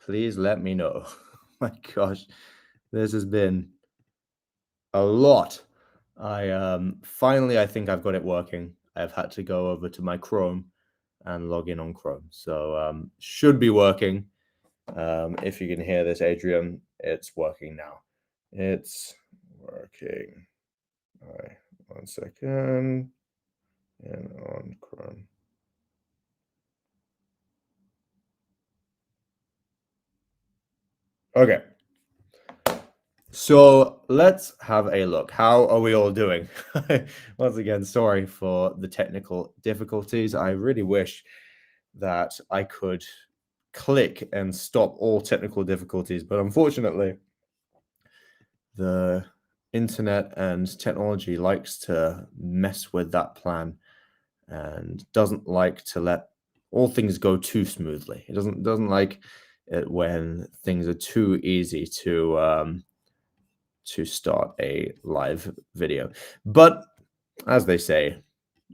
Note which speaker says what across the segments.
Speaker 1: Please let me know. My gosh, this has been a lot. I think I've got it working. I've had to go over to my Chrome and log in on Chrome. So should be working. If you can hear this, Adrian, it's working now. It's working. All right, 1 second. And on Chrome. Okay. So let's have a look. How are we all doing? Once again, sorry for the technical difficulties. I really wish that I could click and stop all technical difficulties, but unfortunately, the internet and technology likes to mess with that plan and doesn't like to let all things go too smoothly. It doesn't like it when things are too easy to start a live video. But as they say,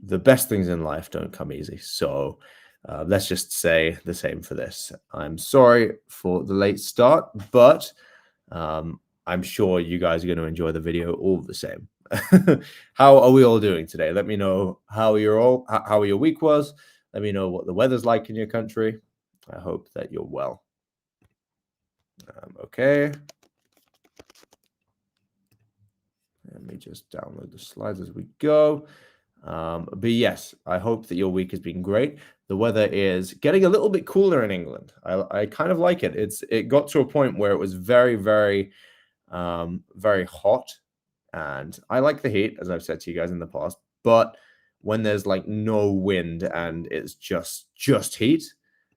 Speaker 1: the best things in life don't come easy. So let's just say the same for this. I'm sorry for the late start, but I'm sure you guys are going to enjoy the video all the same. How are we all doing today? Let me know how your week was. Let me know what the weather's like in your country. I hope that you're well. Okay. Let me just download the slides as we go. But yes, I hope that your week has been great. The weather is getting a little bit cooler in England. I kind of like it. It got to a point where it was very, very, very hot, and I like the heat, as I've said to you guys in the past. But when there's like no wind and it's just heat,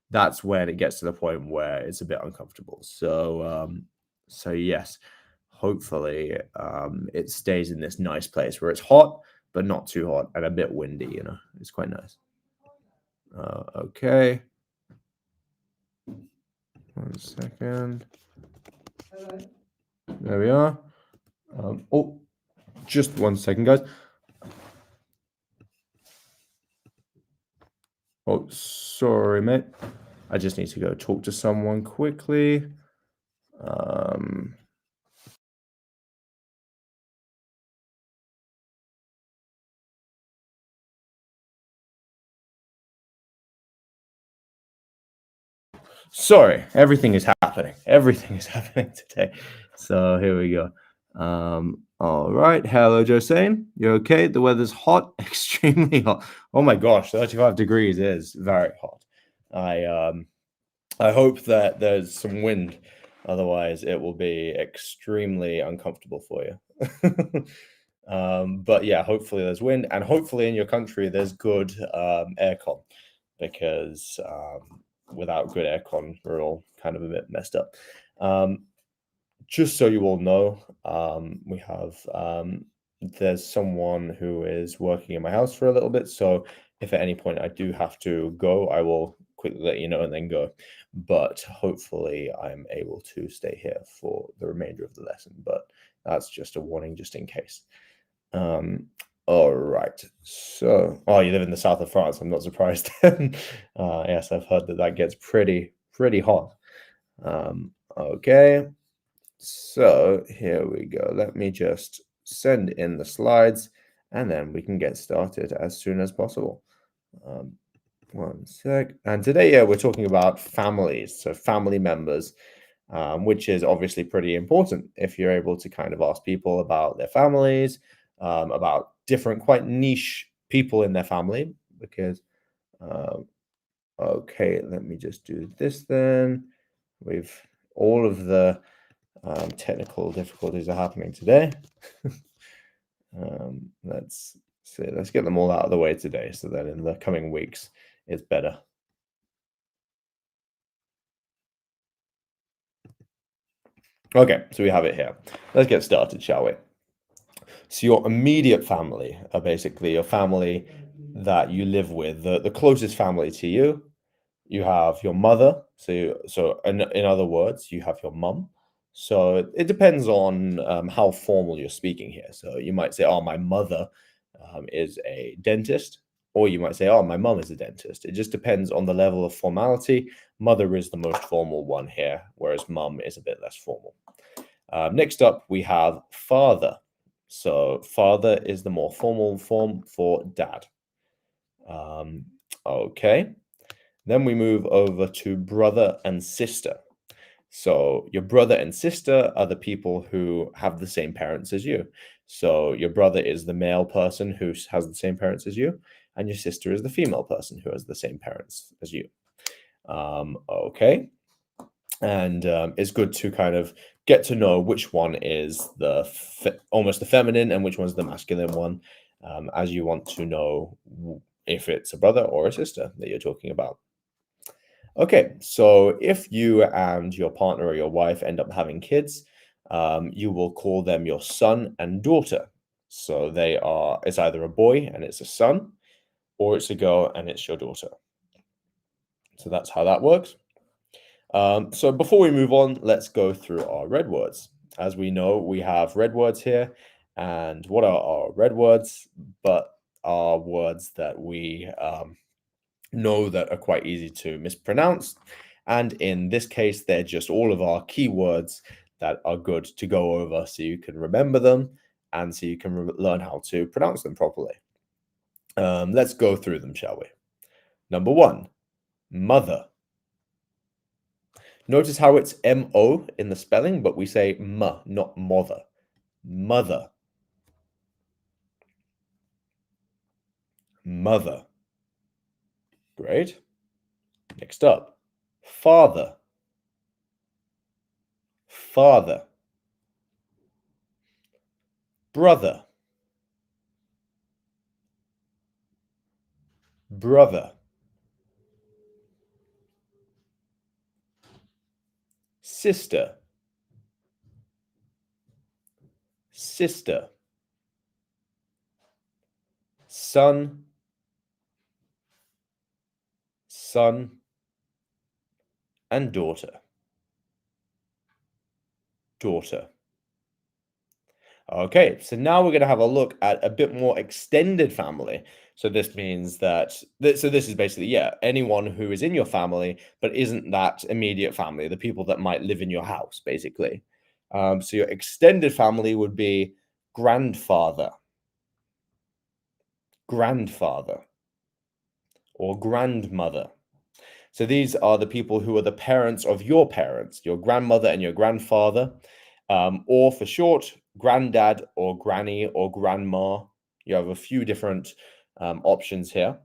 Speaker 1: that's when it gets to the point where it's a bit uncomfortable. So yes, hopefully it stays in this nice place where it's hot but not too hot and a bit windy. It's quite nice. Okay, 1 second. There we are. Oh, just 1 second, guys. Oh, sorry, mate. I just need to go talk to someone quickly. Sorry, everything is happening. Everything is happening today. So here we go. All right. Hello, Josane. You okay? The weather's hot, extremely hot. Oh my gosh, 35 degrees is very hot. I hope that there's some wind. Otherwise, it will be extremely uncomfortable for you. But yeah, hopefully there's wind, and hopefully in your country there's good aircon, because without good aircon, we're all kind of a bit messed up. Just so you all know, we have there's someone who is working in my house for a little bit. So if at any point I do have to go, I will quickly let you know and then go. But hopefully I'm able to stay here for the remainder of the lesson. But that's just a warning, just in case. All right. So, you live in the south of France. I'm not surprised. Yes, I've heard that gets pretty hot. Okay. So here we go. Let me just send in the slides, and then we can get started as soon as possible. 1 sec. And today, yeah, we're talking about families, so family members, which is obviously pretty important if you're able to kind of ask people about their families, about different, quite niche people in their family, because, okay, let me just do this then. All of the technical difficulties are happening today. Let's see, let's get them all out of the way today so that in the coming weeks it's better. Okay, so we have it here. Let's get started, shall we? So your immediate family are basically your family that you live with, the closest family to you. You have your mother, so in other words, you have your mum. So it depends on how formal you're speaking here. So you might say, "Oh, my mother is a dentist," Or you might say, oh, my mum is a dentist. It just depends on the level of formality. Mother is the most formal one here, whereas mum is a bit less formal. Next up, we have father. So father is the more formal form for dad. Okay. Then we move over to brother and sister. So your brother and sister are the people who have the same parents as you. So your brother is the male person who has the same parents as you, and your sister is the female person who has the same parents as you. Okay. And it's good to kind of get to know which one is almost the feminine and which one's the masculine one, as you want to know if it's a brother or a sister that you're talking about. Okay, so if you and your partner or your wife end up having kids, you will call them your son and daughter. So it's either a boy and it's a son, or it's a girl and it's your daughter. So that's how that works. So before we move on, let's go through our red words. As we know, we have red words here. And what are our red words? But are words that we know that are quite easy to mispronounce. And in this case, they're just all of our keywords that are good to go over so you can remember them and so you can learn how to pronounce them properly. Let's go through them, shall we? Number 1, mother. Notice how it's M-O in the spelling, but we say M, not mother. Mother. Mother. Great. Next up, father. Father. Brother. Brother. Sister. Sister. Son. Son. And daughter. Daughter. Okay, so now we're going to have a look at a bit more extended family. So this means that, this is basically, yeah, anyone who is in your family, but isn't that immediate family, the people that might live in your house, basically. So your extended family would be grandfather, grandfather, or grandmother. So these are the people who are the parents of your parents, your grandmother and your grandfather, or for short, granddad or granny or grandma. You have a few different options here.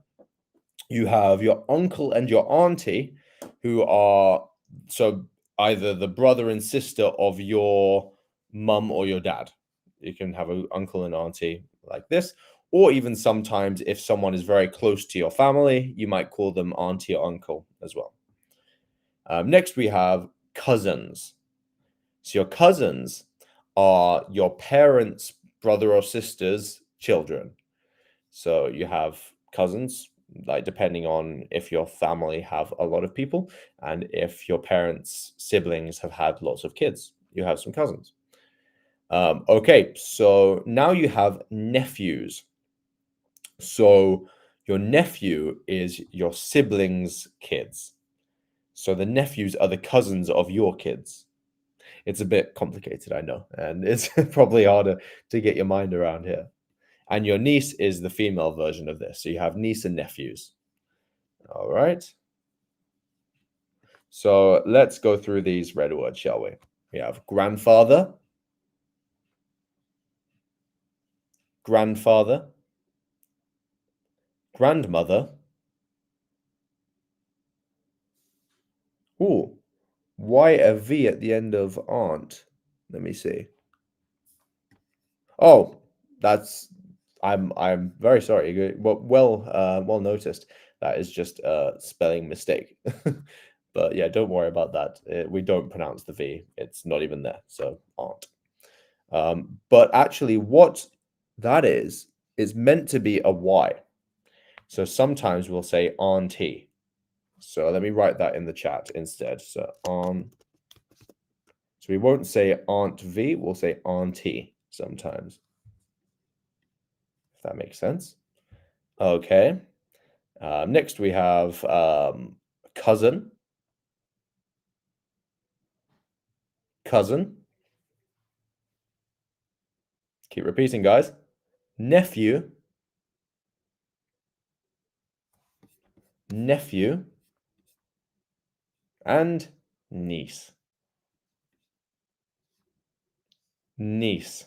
Speaker 1: You have your uncle and your auntie, who are so either the brother and sister of your mum or your dad. You can have an uncle and auntie like this, or even sometimes if someone is very close to your family, you might call them auntie or uncle as well. Next, we have cousins. So your cousins are your parents' brother or sister's children. So you have cousins, like depending on if your family have a lot of people and if your parents' siblings have had lots of kids, you have some cousins. Okay, so now you have nephews. So your nephew is your siblings' kids. So the nephews are the cousins of your kids. It's a bit complicated, I know, and it's probably harder to get your mind around here. And your niece is the female version of this. So you have niece and nephews. All right. So let's go through these red words, shall we? We have grandfather, grandfather, grandmother. Ooh, why a V at the end of aunt? Let me see. Oh, that's I'm very sorry. Well noticed. That is just a spelling mistake. But yeah, don't worry about that. We don't pronounce the V. It's not even there. So aunt. But actually, what that is meant to be a Y. So sometimes we'll say auntie. So let me write that in the chat instead. So So we won't say Aunt V, we'll say auntie sometimes. If that makes sense. Okay. Next, we have cousin, cousin. Keep repeating, guys. Nephew, nephew, and niece. Niece.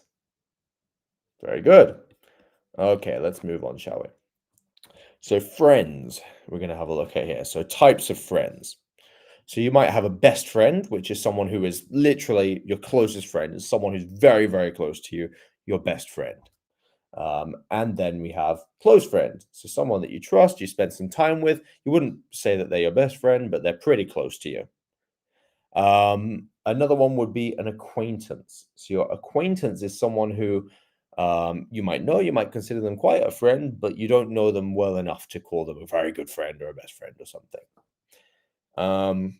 Speaker 1: Very good. Okay, let's move on, shall we? So, friends, we're going to have a look at here. So, types of friends. So, you might have a best friend, which is someone who is literally your closest friend, is someone who's very, very close to you, your best friend. And then we have close friends. So, someone that you trust, you spend some time with. You wouldn't say that they're your best friend, but they're pretty close to you. Another one would be an acquaintance. So your acquaintance is someone who you might know, you might consider them quite a friend, but you don't know them well enough to call them a very good friend or a best friend or something. Um,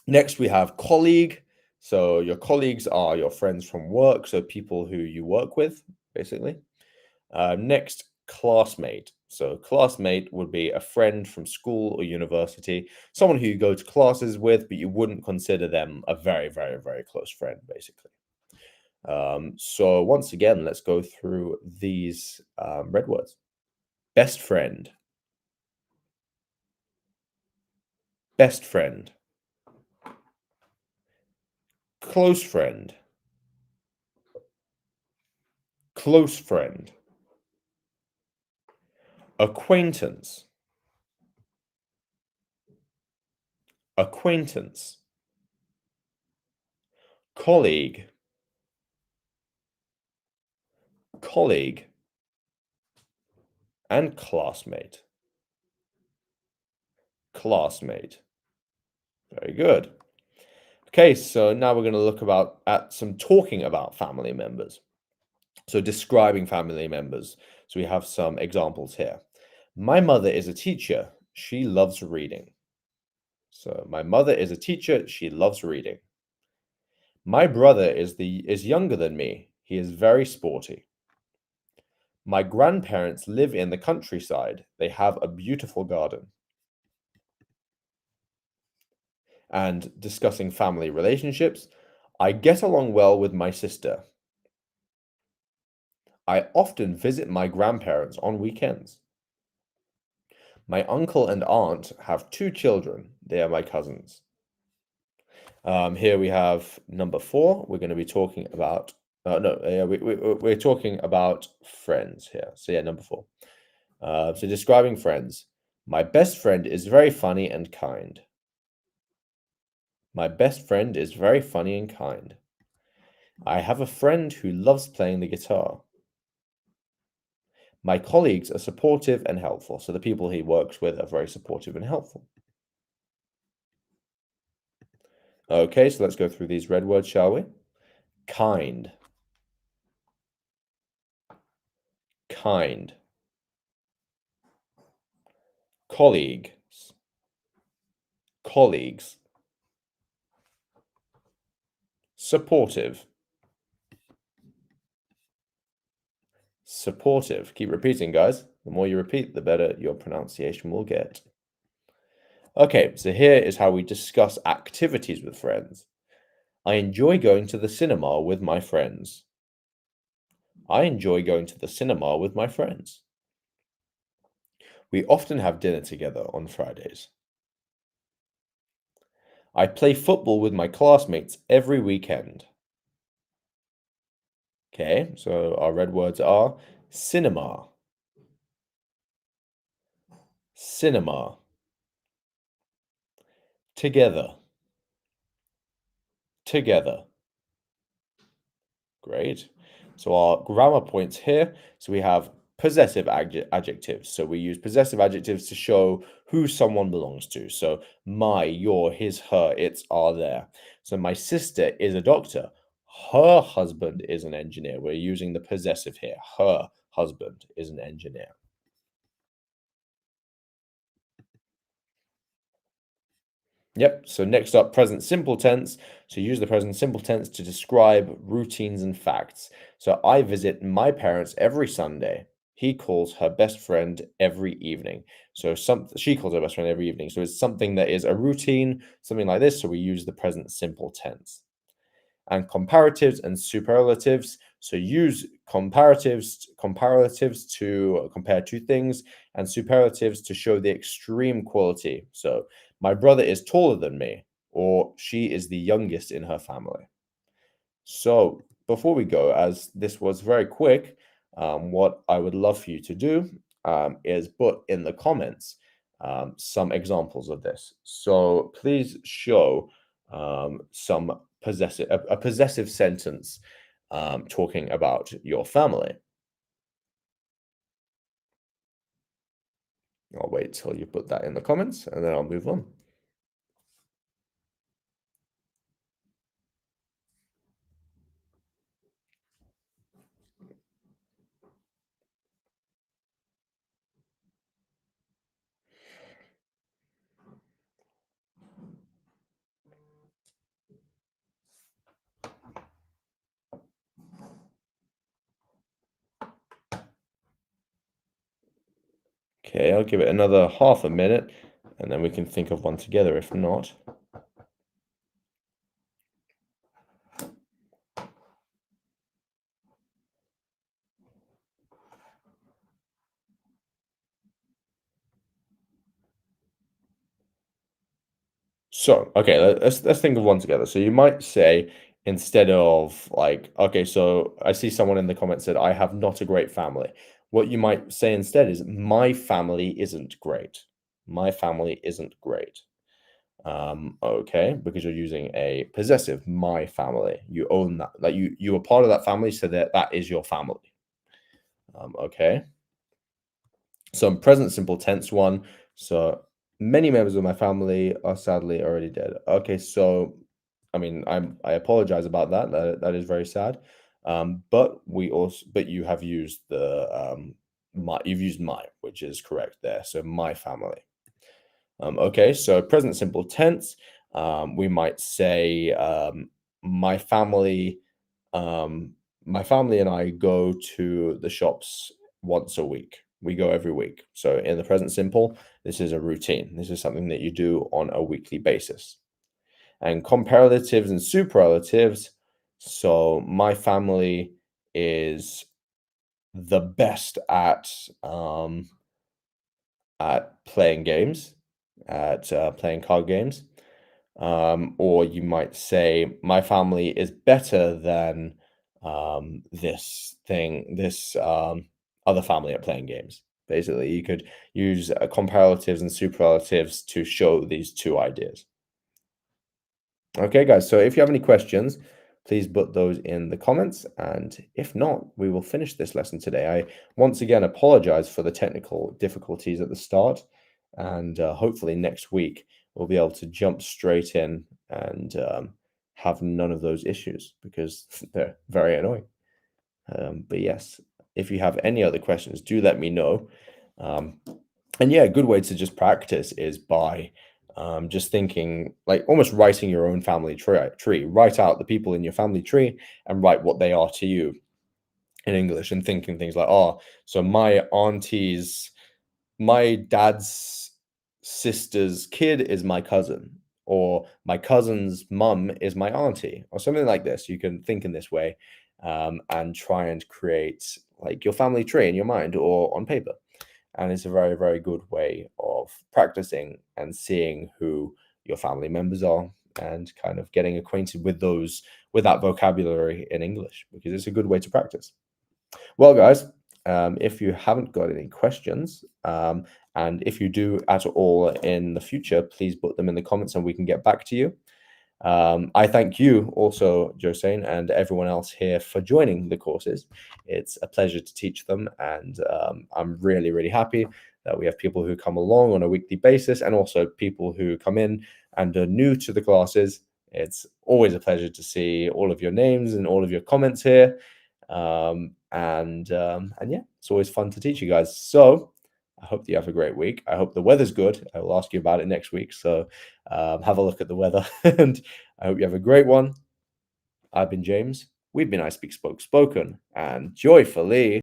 Speaker 1: Next, we have colleague. So your colleagues are your friends from work, so people who you work with, basically. Next, classmate. So, classmate would be a friend from school or university, someone who you go to classes with, but you wouldn't consider them a very, very, very close friend, basically. So, once again, let's go through these red words. Best friend, best friend, close friend, close friend, acquaintance, acquaintance, colleague, colleague, and classmate, classmate. Very good. Okay, so now we're going to look at some talking about family members. So describing family members. So we have some examples here. My mother is a teacher. She loves reading. So my mother is a teacher. She loves reading. My brother is younger than me. He is very sporty. My grandparents live in the countryside. They have a beautiful garden. And discussing family relationships. I get along well with my sister. I often visit my grandparents on weekends. My uncle and aunt have two children. They are my cousins. Here we have number 4. We're going to be talking about, no, yeah, we're talking about friends here. So yeah, number 4. So describing friends. My best friend is very funny and kind. My best friend is very funny and kind. I have a friend who loves playing the guitar. My colleagues are supportive and helpful. So the people he works with are very supportive and helpful. Okay, so let's go through these red words, shall we? Kind, kind. Colleagues, colleagues. Supportive, supportive. Keep repeating, guys. The more you repeat, the better your pronunciation will get. Okay, so here is how we discuss activities with friends. I enjoy going to the cinema with my friends. I enjoy going to the cinema with my friends. We often have dinner together on Fridays. I play football with my classmates every weekend. Okay, so our red words are cinema, cinema, together, together. Great. So our grammar points here. So we have possessive adjectives. So we use possessive adjectives to show who someone belongs to. So my, your, his, her, its, are, there. So my sister is a doctor. Her husband is an engineer. We're using the possessive here. Her husband is an engineer. Yep. So next up, present simple tense. So use the present simple tense to describe routines and facts. So I visit my parents every Sunday. He calls her best friend every evening. So she calls her best friend every evening. So it's something that is a routine, something like this. So we use the present simple tense. And comparatives and superlatives. So use comparatives to compare two things, and superlatives to show the extreme quality. So my brother is taller than me, or she is the youngest in her family. So before we go, as this was very quick, what I would love for you to do is put in the comments some examples of this. So please show some a possessive sentence talking about your family. I'll wait till you put that in the comments and then I'll move on. Okay, I'll give it another half a minute and then we can think of one together if not. So, okay, let's think of one together. So you might say instead of like, okay, so I see someone in the comments said, I have not a great family. What you might say instead is, my family isn't great. My family isn't great. Okay, because you're using a possessive, my family. You own that, like you are part of that family, so that is your family. Okay. Some present simple tense one. So many members of my family are sadly already dead. Okay, so I mean, I apologize about that. That is very sad. But you have used the you've used my, which is correct there. So my family. Okay, so present simple tense. We might say my family. Um, my family and I go to the shops once a week. We go every week. So in the present simple, this is a routine. This is something that you do on a weekly basis. And comparatives and superlatives. So my family is the best at playing games, at playing card games. Or you might say, my family is better than this other family at playing games. Basically, you could use comparatives and superlatives to show these two ideas. Okay, guys, so if you have any questions, please put those in the comments. And if not, we will finish this lesson today. I once again apologize for the technical difficulties at the start. And hopefully next week, we'll be able to jump straight in and have none of those issues because they're very annoying. But yes, if you have any other questions, do let me know. And yeah, a good way to just practice is by just thinking, like almost writing your own family tree. Write out the people in your family tree and write what they are to you in English, and thinking things like, oh, so my dad's sister's kid is my cousin, or my cousin's mum is my auntie, or something like this. You can think in this way and try and create like your family tree in your mind or on paper. And it's a very, very good way of practicing and seeing who your family members are and kind of getting acquainted with with that vocabulary in English, because it's a good way to practice. Well, guys, if you haven't got any questions, and if you do at all in the future, please put them in the comments and we can get back to you. I thank you also, Josane, and everyone else here for joining the courses. It's a pleasure to teach them, and I'm really, really happy that we have people who come along on a weekly basis and also people who come in and are new to the classes. It's always a pleasure to see all of your names and all of your comments here. And yeah, it's always fun to teach you guys. So I hope that you have a great week. I hope the weather's good. I will ask you about it next week. So have a look at the weather, and I hope you have a great one. I've been James. We've been I Speak Spoke Spoken, and joyfully.